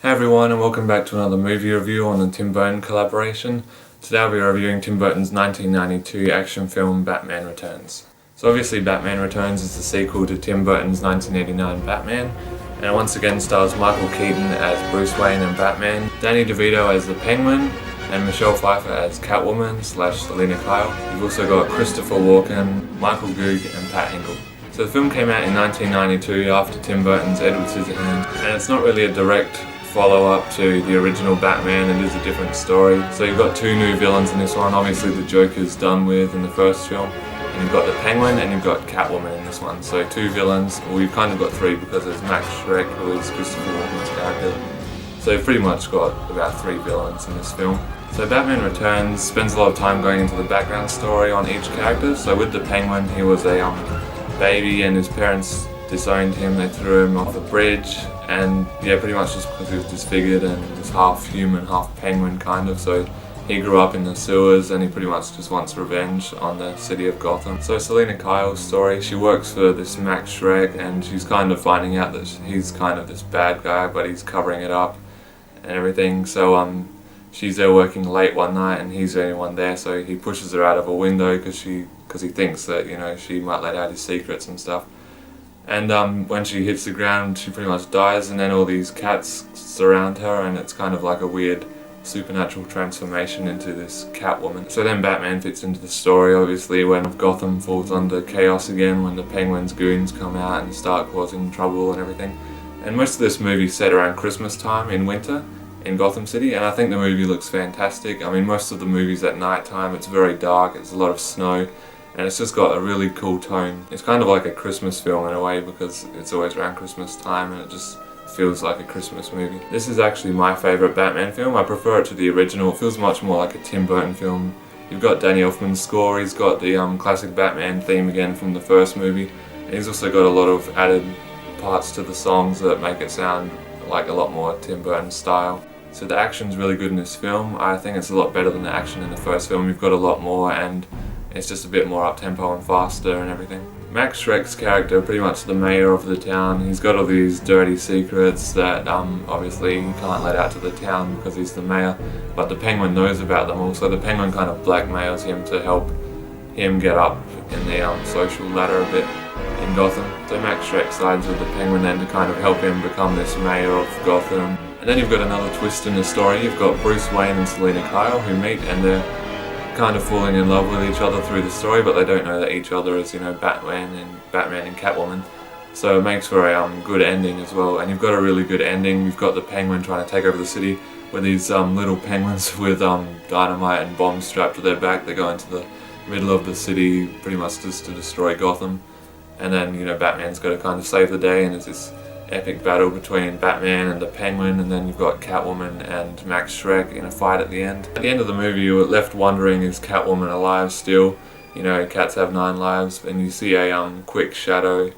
Hey everyone, and welcome back to another movie review on the Tim Burton Collaboration. Today I'll be reviewing Tim Burton's 1992 action film Batman Returns. So obviously Batman Returns is the sequel to Tim Burton's 1989 Batman, and it once again stars Michael Keaton as Bruce Wayne and Batman, Danny DeVito as the Penguin, and Michelle Pfeiffer as Catwoman / Selina Kyle. You've also got Christopher Walken, Michael Goog and Pat Hingle. So the film came out in 1992 after Tim Burton's Edward Scissorhands, and it's not really a direct follow-up to the original Batman. It is a different story. So you've got two new villains in this one. Obviously the Joker's done with in the first film, and you've got the Penguin and you've got Catwoman in this one. So two villains. Well, you've kind of got three because there's Max Schreck, who is Christopher Walken's character. So you've pretty much got about three villains in this film. So Batman Returns spends a lot of time going into the background story on each character. So with the Penguin, he was a baby and his parents disowned him. They threw him off a bridge, and yeah, pretty much just because he was disfigured and was half human, half penguin kind of. So he grew up in the sewers and he pretty much just wants revenge on the city of Gotham. So Selina Kyle's story, she works for this Max Schreck and she's kind of finding out that he's kind of this bad guy, but he's covering it up and everything. So she's there working late one night and he's the only one there, so he pushes her out of a window because he thinks that, you know, she might let out his secrets and stuff. And when she hits the ground, she pretty much dies, and then all these cats surround her, and it's kind of like a weird supernatural transformation into this Catwoman. So then Batman fits into the story, obviously, when Gotham falls under chaos again, when the Penguin's goons come out and start causing trouble and everything. And most of this movie is set around Christmas time in winter in Gotham City, and I think the movie looks fantastic. I mean, most of the movies at night time, it's very dark, it's a lot of snow, and it's just got a really cool tone. It's kind of like a Christmas film in a way because it's always around Christmas time and it just feels like a Christmas movie. This is actually my favourite Batman film. I prefer it to the original. It feels much more like a Tim Burton film. You've got Danny Elfman's score, he's got the classic Batman theme again from the first movie, and he's also got a lot of added parts to the songs that make it sound like a lot more Tim Burton style. So the action's really good in this film. I think it's a lot better than the action in the first film. You've got a lot more and it's just a bit more up-tempo and faster and everything. Max Schreck's character, pretty much the mayor of the town, he's got all these dirty secrets that obviously he can't let out to the town because he's the mayor, but the Penguin knows about them all, so the Penguin kind of blackmails him to help him get up in the social ladder a bit in Gotham. So Max Schreck sides with the Penguin then to kind of help him become this mayor of Gotham. And then you've got another twist in the story. You've got Bruce Wayne and Selina Kyle who meet, and they're kind of falling in love with each other through the story, but they don't know that each other is, you know, Batman and Catwoman. So it makes for a good ending as well. And you've got a really good ending. You've got the Penguin trying to take over the city with these little penguins with dynamite and bombs strapped to their back. They go into the middle of the city pretty much just to destroy Gotham. And then, you know, Batman's got to kind of save the day, and it's this epic battle between Batman and the Penguin, and then you've got Catwoman and Max Schreck in a fight at the end. At the end of the movie you were left wondering, is Catwoman alive still? You know, cats have 9 lives, and you see a quick shadow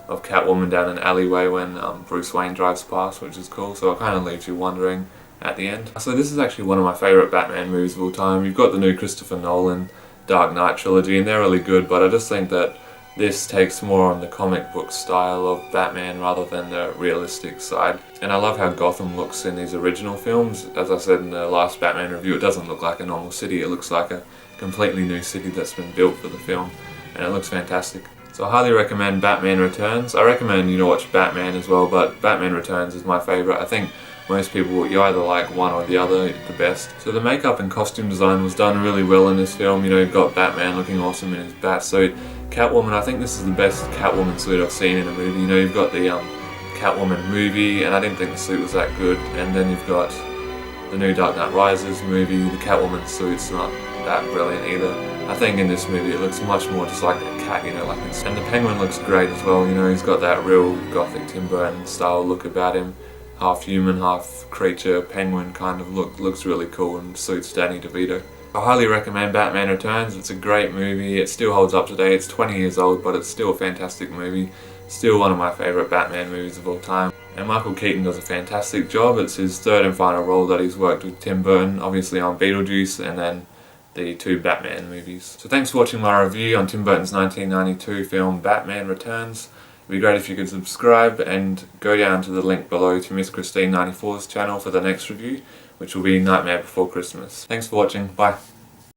of Catwoman down an alleyway when Bruce Wayne drives past, which is cool, so it kind of leaves you wondering at the end. So this is actually one of my favourite Batman movies of all time. You've got the new Christopher Nolan Dark Knight trilogy, and they're really good, but I just think that this takes more on the comic book style of Batman rather than the realistic side. And I love how Gotham looks in these original films. As I said in the last Batman review, it doesn't look like a normal city, it looks like a completely new city that's been built for the film, and it looks fantastic. So I highly recommend Batman Returns. I recommend you watch Batman as well, but Batman Returns is my favourite. I think most people, you either like one or the other the best. So the makeup and costume design was done really well in this film. You know, you've got Batman looking awesome in his bat suit. Catwoman, I think this is the best Catwoman suit I've seen in a movie. You know, you've got the Catwoman movie, and I didn't think the suit was that good. And then you've got the new Dark Knight Rises movie. The Catwoman suit's not that brilliant either. I think in this movie it looks much more just like a cat, you know, like it's, and the Penguin looks great as well. You know, he's got that real gothic Tim Burton style look about him. Half human, half creature, penguin kind of look. Looks really cool and suits Danny DeVito. I highly recommend Batman Returns. It's a great movie. It still holds up today. It's 20 years old, but it's still a fantastic movie. Still one of my favourite Batman movies of all time. And Michael Keaton does a fantastic job. It's his third and final role that he's worked with Tim Burton, obviously on Beetlejuice and then the 2 Batman movies. So thanks for watching my review on Tim Burton's 1992 film Batman Returns. If be great if you could subscribe and go down to the link below to Miss Christine 94's channel for the next review, which will be Nightmare Before Christmas. Thanks for watching, bye.